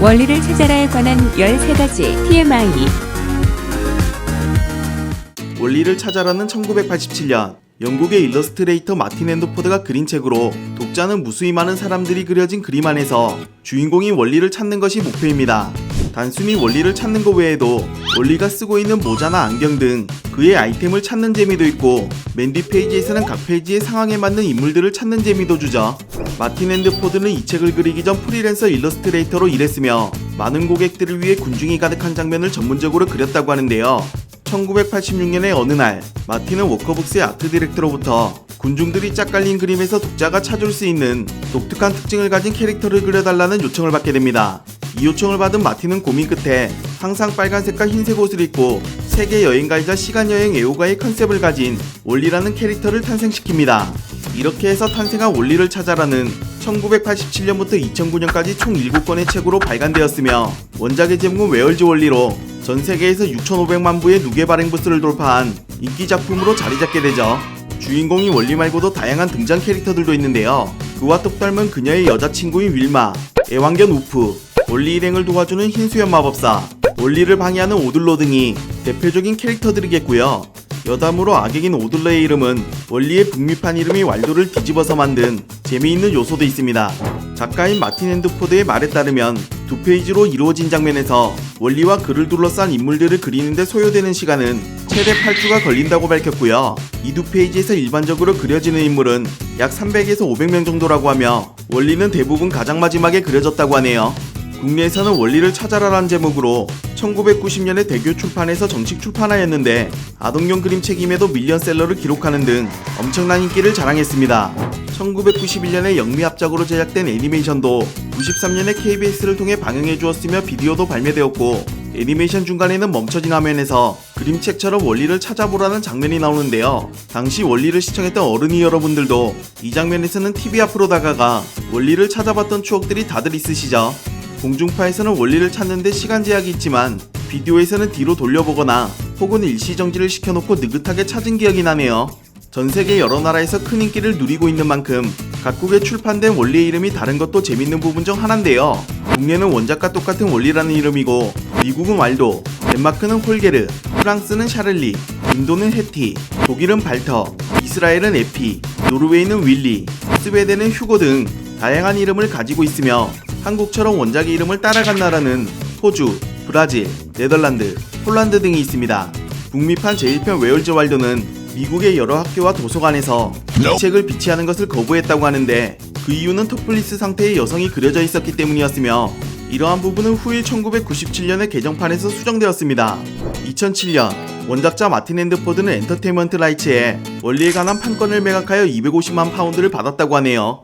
원리를 찾아라에 관한 13가지 TMI. 원리를 찾아라는 1987년 영국의 일러스트레이터 마틴 앤더포드가 그린 책으로 독자는 무수히 많은 사람들이 그려진 그림 안에서 주인공이 원리를 찾는 것이 목표입니다. 단순히 원리를 찾는 것 외에도 원리가 쓰고 있는 모자나 안경 등 그의 아이템을 찾는 재미도 있고 맨 뒤 페이지에서는 각 페이지의 상황에 맞는 인물들을 찾는 재미도 주죠. 마틴 앤더포드는 이 책을 그리기 전 프리랜서 일러스트레이터로 일했으며 많은 고객들을 위해 군중이 가득한 장면을 전문적으로 그렸다고 하는데요. 1986년의 어느 날 마틴은 워커북스의 아트 디렉터로부터 군중들이 짝깔린 그림에서 독자가 찾을 수 있는 독특한 특징을 가진 캐릭터를 그려달라는 요청을 받게 됩니다. 이 요청을 받은 마틴은 고민 끝에 항상 빨간색과 흰색 옷을 입고 세계 여행가이자 시간여행 애호가의 컨셉을 가진 올리라는 캐릭터를 탄생시킵니다. 이렇게 해서 탄생한 원리를 찾아라는 1987년부터 2009년까지 총 7권의 책으로 발간되었으며 원작의 제목은 웨얼즈 원리로 전 세계에서 6,500만 부의 누계 발행 부스를 돌파한 인기 작품으로 자리잡게 되죠. 주인공이 원리 말고도 다양한 등장 캐릭터들도 있는데요. 그와 똑닮은 그녀의 여자친구인 윌마, 애완견 우프, 원리 일행을 도와주는 흰수염 마법사, 원리를 방해하는 오들로 등이 대표적인 캐릭터들이겠고요. 여담으로 악역인 오들러의 이름은 원리의 북미판 이름이 왈도를 뒤집어서 만든 재미있는 요소도 있습니다. 작가인 마틴 앤더포드의 말에 따르면 2페이지로 이루어진 장면에서 원리와 그를 둘러싼 인물들을 그리는데 소요되는 시간은 최대 8주가 걸린다고 밝혔고요. 이 2페이지에서 일반적으로 그려지는 인물은 약 300에서 500명 정도라고 하며 원리는 대부분 가장 마지막에 그려졌다고 하네요. 국내에서는 원리를 찾아라라는 제목으로 1990년에 대교 출판에서 정식 출판하였는데 아동용 그림책임에도 밀리언셀러를 기록하는 등 엄청난 인기를 자랑했습니다. 1991년에 영미합작으로 제작된 애니메이션도 93년에 KBS를 통해 방영해 주었으며 비디오도 발매되었고 애니메이션 중간에는 멈춰진 화면에서 그림책처럼 원리를 찾아보라는 장면이 나오는데요. 당시 원리를 시청했던 어른이 여러분들도 이 장면에서는 TV 앞으로 다가가 원리를 찾아봤던 추억들이 다들 있으시죠? 공중파에서는 원리를 찾는데 시간 제약이 있지만 비디오에서는 뒤로 돌려보거나 혹은 일시정지를 시켜놓고 느긋하게 찾은 기억이 나네요. 전세계 여러 나라에서 큰 인기를 누리고 있는 만큼 각국에 출판된 원리의 이름이 다른 것도 재밌는 부분 중 하나인데요. 국내는 원작과 똑같은 원리라는 이름이고 미국은 왈도, 덴마크는 홀게르, 프랑스는 샤를리, 인도는 해티, 독일은 발터, 이스라엘은 에피, 노르웨이는 윌리, 스웨덴은 휴고 등 다양한 이름을 가지고 있으며 한국처럼 원작의 이름을 따라간 나라는 호주, 브라질, 네덜란드, 폴란드 등이 있습니다. 북미판 제1편 웨얼즈 왈도는 미국의 여러 학교와 도서관에서 이 책을 비치하는 것을 거부했다고 하는데 그 이유는 토플리스 상태의 여성이 그려져 있었기 때문이었으며 이러한 부분은 후일 1997년의 개정판에서 수정되었습니다. 2007년 원작자 마틴 앤더포드는 엔터테인먼트 라이츠에 원리에 관한 판권을 매각하여 250만 파운드를 받았다고 하네요.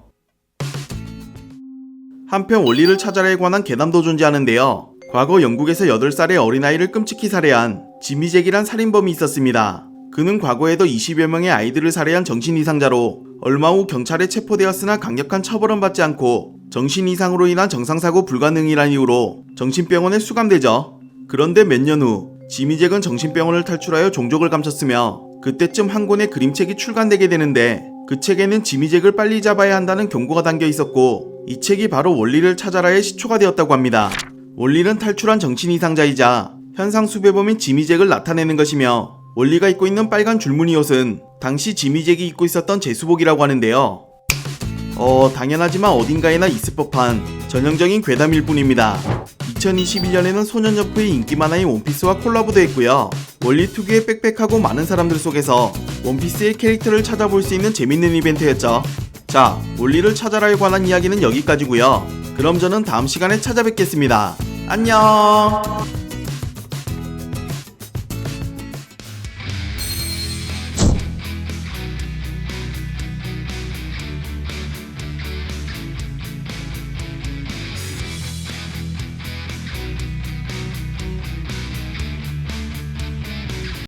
한편 원리를 찾아라에 관한 괴담도 존재하는데요. 과거 영국에서 8살의 어린아이를 끔찍히 살해한 지미 잭이란 살인범이 있었습니다. 그는 과거에도 20여 명의 아이들을 살해한 정신이상자로 얼마 후 경찰에 체포되었으나 강력한 처벌은 받지 않고 정신이상으로 인한 정상사고 불가능이란 이유로 정신병원에 수감되죠. 그런데 몇 년 후 지미 잭은 정신병원을 탈출하여 종족을 감췄으며 그때쯤 한 권의 그림책이 출간되게 되는데 그 책에는 지미 잭을 빨리 잡아야 한다는 경고가 담겨 있었고 이 책이 바로 원리를 찾아라의 시초가 되었다고 합니다. 원리는 탈출한 정신이상자이자 현상 수배범인 지미 잭을 나타내는 것이며 원리가 입고 있는 빨간 줄무늬 옷은 당시 지미 잭이 입고 있었던 제수복이라고 하는데요. 당연하지만 어딘가에나 있을 법한 전형적인 괴담일 뿐입니다. 2021년에는 소년점프의 인기 만화인 원피스와 콜라보도 했고요. 원리 특유의 빽빽하고 많은 사람들 속에서 원피스의 캐릭터를 찾아볼 수 있는 재밌는 이벤트였죠. 자, 원리를 찾아라에 관한 이야기는 여기까지고요. 그럼 저는 다음 시간에 찾아뵙겠습니다. 안녕.